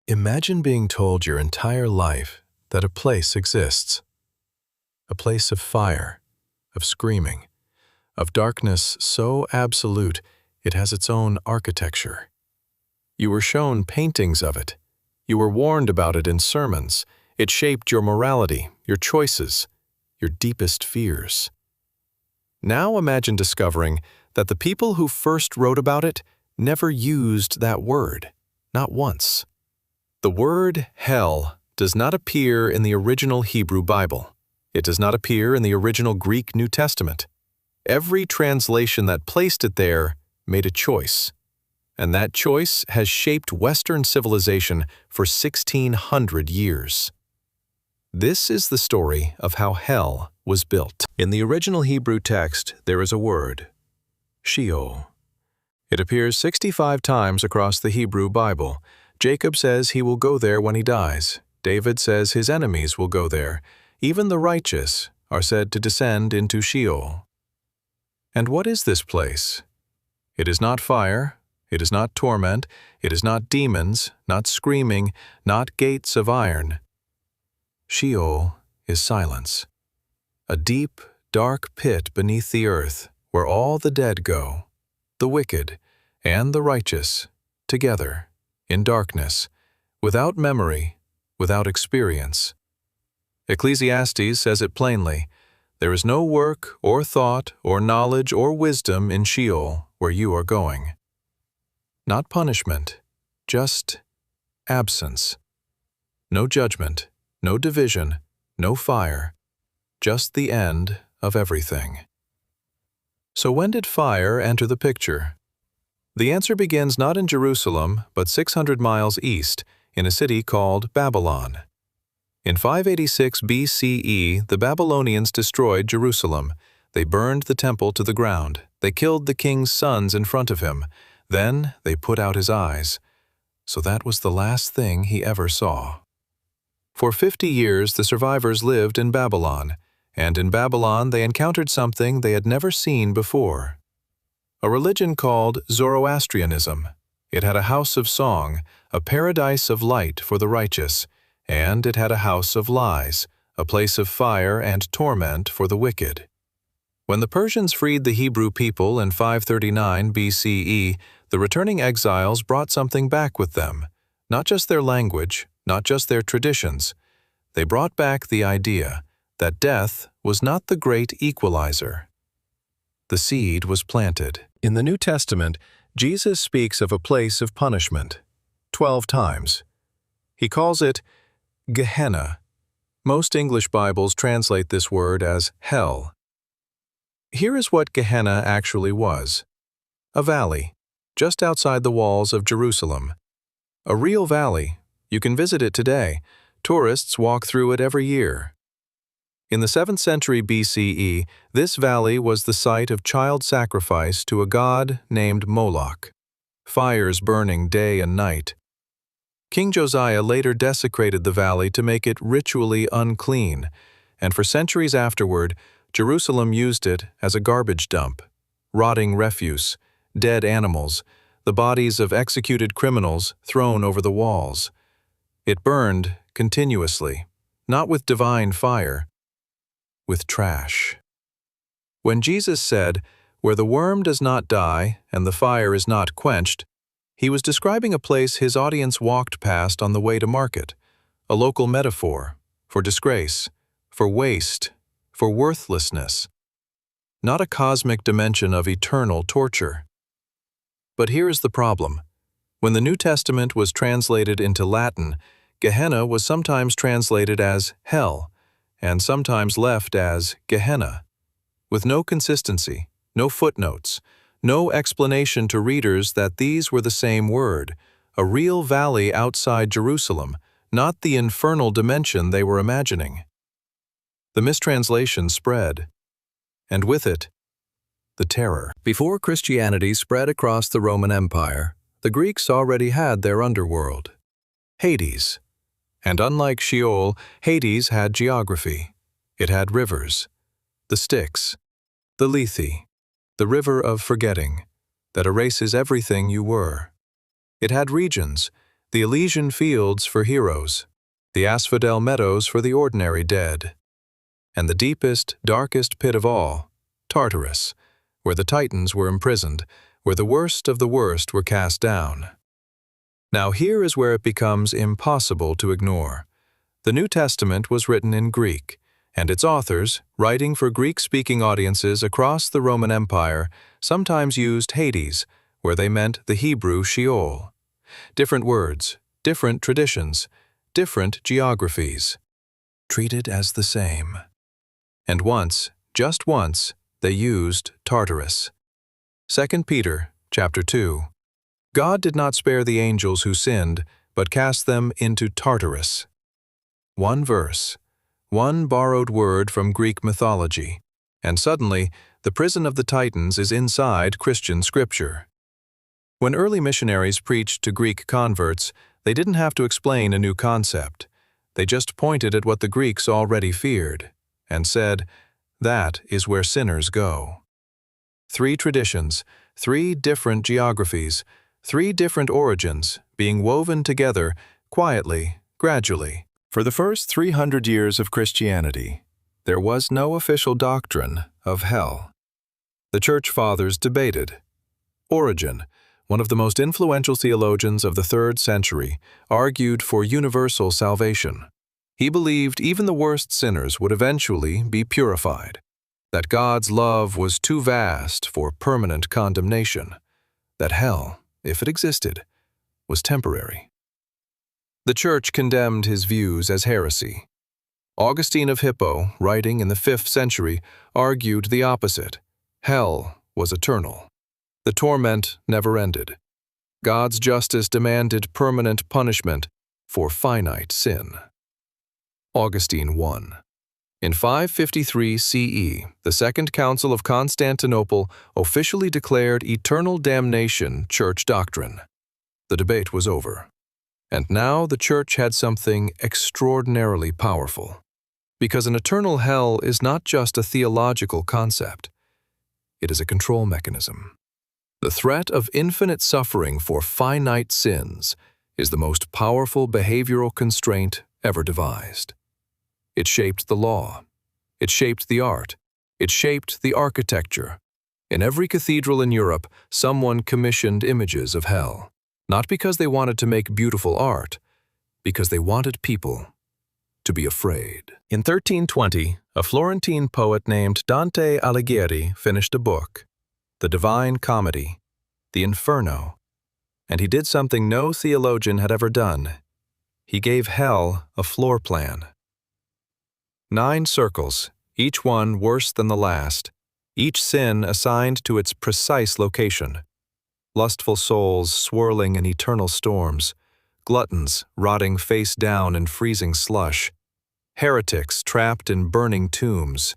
Imagine being told your entire life that a place exists. A place of fire, of screaming, of darkness so absolute it has its own architecture. You were shown paintings of it. You were warned about it in sermons. It shaped your morality, your choices, your deepest fears. Now imagine discovering that the people who first wrote about it never used that word, not once. The word hell does not appear in the original Hebrew Bible. It does not appear in the original Greek New Testament. Every translation that placed it there made a choice, and that choice has shaped Western civilization for 1,600 years. This is the story of how hell was built. In the original Hebrew text, there is a word, Sheol. It appears 65 times across the Hebrew Bible. Jacob says he will go there when he dies. David says his enemies will go there. Even the righteous are said to descend into Sheol. And what is this place? It is not fire, it is not torment, it is not demons, not screaming, not gates of iron. Sheol is silence. A deep, dark pit beneath the earth where all the dead go, the wicked and the righteous, together, in darkness, without memory, without experience. Ecclesiastes says it plainly, there is no work or thought or knowledge or wisdom in Sheol where you are going. Not punishment, just absence. No judgment, no division, no fire, just the end of everything. So when did fire enter the picture? The answer begins not in Jerusalem, but 600 miles east, in a city called Babylon. In 586 BCE, the Babylonians destroyed Jerusalem. They burned the temple to the ground. They killed the king's sons in front of him. Then they put out his eyes. So that was the last thing he ever saw. For 50 years, the survivors lived in Babylon, and in Babylon they encountered something they had never seen before. A religion called Zoroastrianism. It had a house of song, a paradise of light for the righteous, and it had a house of lies, a place of fire and torment for the wicked. When the Persians freed the Hebrew people in 539 BCE, the returning exiles brought something back with them, not just their language, not just their traditions. They brought back the idea that death was not the great equalizer. The seed was planted. In the New Testament, Jesus speaks of a place of punishment 12 times. He calls it Gehenna. Most English Bibles translate this word as hell. Here is what Gehenna actually was. A valley, just outside the walls of Jerusalem. A real valley. You can visit it today. Tourists walk through it every year. In the 7th century BCE, this valley was the site of child sacrifice to a god named Moloch. Fires burning day and night. King Josiah later desecrated the valley to make it ritually unclean, and for centuries afterward, Jerusalem used it as a garbage dump. Rotting refuse, dead animals, the bodies of executed criminals thrown over the walls. It burned continuously, not with divine fire, with trash. When Jesus said, "Where the worm does not die and the fire is not quenched," he was describing a place his audience walked past on the way to market, a local metaphor for disgrace, for waste, for worthlessness, not a cosmic dimension of eternal torture. But here is the problem. When the New Testament was translated into Latin, Gehenna was sometimes translated as hell, and sometimes left as Gehenna, with no consistency, no footnotes, no explanation to readers that these were the same word, a real valley outside Jerusalem, not the infernal dimension they were imagining. The mistranslation spread, and with it, the terror. Before Christianity spread across the Roman Empire, the Greeks already had their underworld, Hades. And unlike Sheol, Hades had geography. It had rivers, the Styx, the Lethe, the river of forgetting, that erases everything you were. It had regions, the Elysian fields for heroes, the asphodel meadows for the ordinary dead, and the deepest, darkest pit of all, Tartarus, where the Titans were imprisoned, where the worst of the worst were cast down. Now here is where it becomes impossible to ignore. The New Testament was written in Greek, and its authors, writing for Greek-speaking audiences across the Roman Empire, sometimes used Hades, where they meant the Hebrew Sheol. Different words, different traditions, different geographies, treated as the same. And once, just once, they used Tartarus. 2 Peter, chapter 2. God did not spare the angels who sinned, but cast them into Tartarus. One verse, one borrowed word from Greek mythology, and suddenly the prison of the Titans is inside Christian scripture. When early missionaries preached to Greek converts, they didn't have to explain a new concept. They just pointed at what the Greeks already feared, and said, "That is where sinners go." 3 traditions, 3 different geographies, 3 different origins being woven together quietly, gradually. For the first 300 years of Christianity, there was no official doctrine of hell. The Church Fathers debated. Origen, one of the most influential theologians of the 3rd century, argued for universal salvation. He believed even the worst sinners would eventually be purified, that God's love was too vast for permanent condemnation, that hell, if it existed, was temporary. The Church condemned his views as heresy. Augustine of Hippo, writing in the 5th century, argued the opposite. Hell was eternal. The torment never ended. God's justice demanded permanent punishment for finite sin. Augustine 1. In 553 CE, the Second Council of Constantinople officially declared eternal damnation church doctrine. The debate was over. And now the Church had something extraordinarily powerful. Because an eternal hell is not just a theological concept. It is a control mechanism. The threat of infinite suffering for finite sins is the most powerful behavioral constraint ever devised. It shaped the law. It shaped the art. It shaped the architecture. In every cathedral in Europe, someone commissioned images of hell. Not because they wanted to make beautiful art, because they wanted people to be afraid. In 1320, a Florentine poet named Dante Alighieri finished a book, The Divine Comedy, the Inferno, and he did something no theologian had ever done. He gave hell a floor plan. 9 circles, each one worse than the last, each sin assigned to its precise location. Lustful souls swirling in eternal storms, gluttons rotting face down in freezing slush, heretics trapped in burning tombs,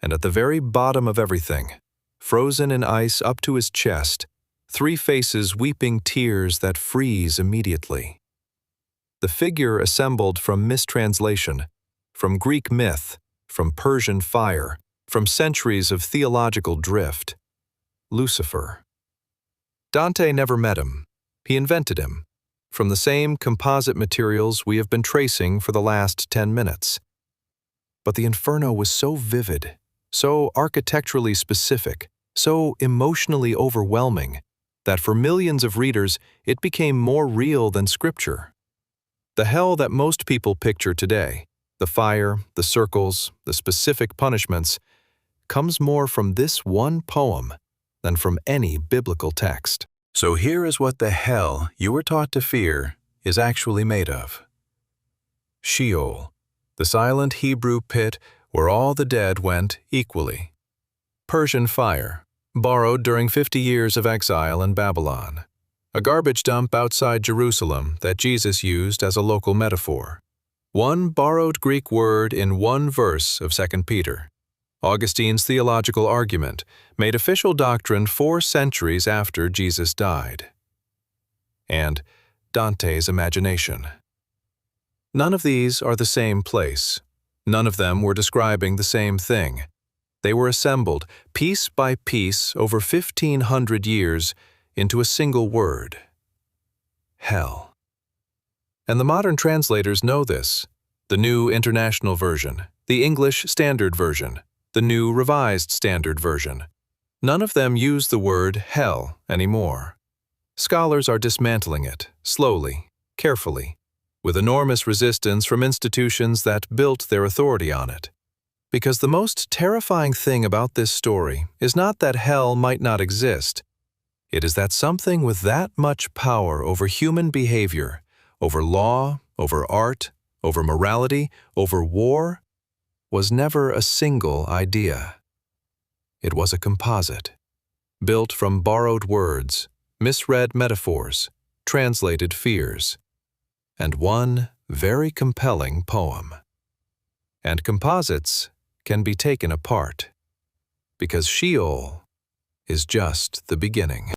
and at the very bottom of everything, frozen in ice up to his chest, 3 faces weeping tears that freeze immediately. The figure assembled from mistranslation, from Greek myth, from Persian fire, from centuries of theological drift. Lucifer. Dante never met him. He invented him, from the same composite materials we have been tracing for the last 10 minutes. But the Inferno was so vivid, so architecturally specific, so emotionally overwhelming, that for millions of readers it became more real than scripture. The hell that most people picture today, the fire, the circles, the specific punishments, comes more from this one poem than from any biblical text. So here is what the hell you were taught to fear is actually made of. Sheol, the silent Hebrew pit where all the dead went equally. Persian fire, borrowed during 50 years of exile in Babylon. A garbage dump outside Jerusalem that Jesus used as a local metaphor. One borrowed Greek word in one verse of 2 Peter. Augustine's theological argument, made official doctrine 4 centuries after Jesus died. And Dante's imagination. None of these are the same place. None of them were describing the same thing. They were assembled, piece by piece, over 1,500 years, into a single word. Hell. And the modern translators know this. The New International Version, the English Standard Version, the New Revised Standard Version. None of them use the word hell anymore. Scholars are dismantling it, slowly, carefully, with enormous resistance from institutions that built their authority on it. Because the most terrifying thing about this story is not that hell might not exist. It is that something with that much power over human behavior, over law, over art, over morality, over war, was never a single idea. It was a composite, built from borrowed words, misread metaphors, translated fears, and one very compelling poem. And composites can be taken apart, because Sheol is just the beginning.